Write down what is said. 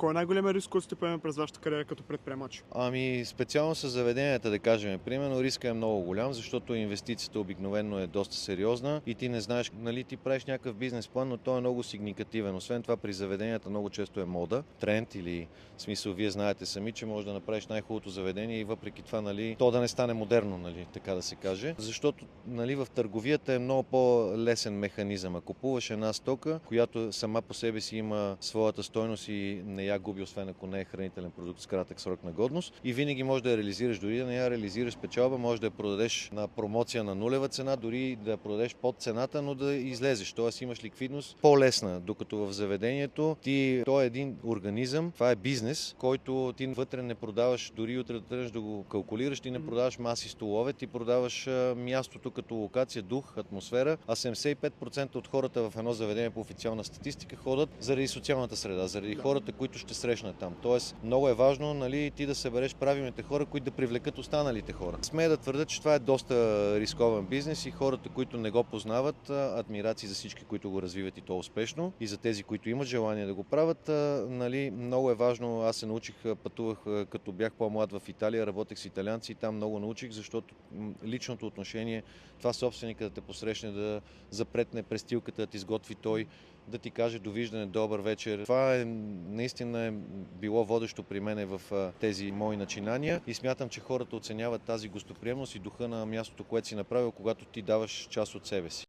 Кой е най-големият риск, който сте поемали през вашата кариера като предприемач? Ами специално с заведенията, да кажем, примерно риска е много голям, защото инвестицията обикновено е доста сериозна и ти не знаеш, нали, ти правиш някакъв бизнес план, но той е много сигникативен. Освен това при заведенията много често е мода, тренд или в смисъл вие знаете сами, че можеш да направиш най-хубавото заведение и въпреки това, нали, то да не стане модерно, нали, така да се каже. Защото, нали, в търговията е много по-лесен механизъм. Ако купуваш една стока, която сама по себе си има своята стойност и не я губи, освен ако не е хранителен продукт с кратък срок на годност, и винаги можеш да я реализираш, дори да не я реализираш печалба, можеш да я продадеш на промоция на нулева цена, дори да я продадеш под цената, но да излезеш, т.е. имаш ликвидност по-лесна, докато в заведението той е един организъм, това е бизнес, който ти вътре не продаваш, дори утре да тръгнеш да го калкулираш, ти не продаваш маси столове, ти продаваш мястото като локация, дух, атмосфера, а 75% от хората в едно заведение по официална статистика ходят заради социалната среда, заради хората, които ще срещнат там. Тоест, много е важно, нали, ти да събереш правилните хора, които да привлекат останалите хора. Смея да твърдя, че това е доста рискован бизнес и хората, които не го познават, адмирации за всички, които го развиват и то успешно, и за тези, които имат желание да го правят, нали, много е важно. Аз се научих, пътувах като бях по-млад в Италия, работех с италианци и там много научих, защото личното отношение, това собственика да те посрещне, да запретне престилката, да ти изготви той, да ти каже довиждане, добър вечер. Това наистина е било водещо при мен в тези мои начинания и смятам, че хората оценяват тази гостоприемност и духа на мястото, което си направил, когато ти даваш част от себе си.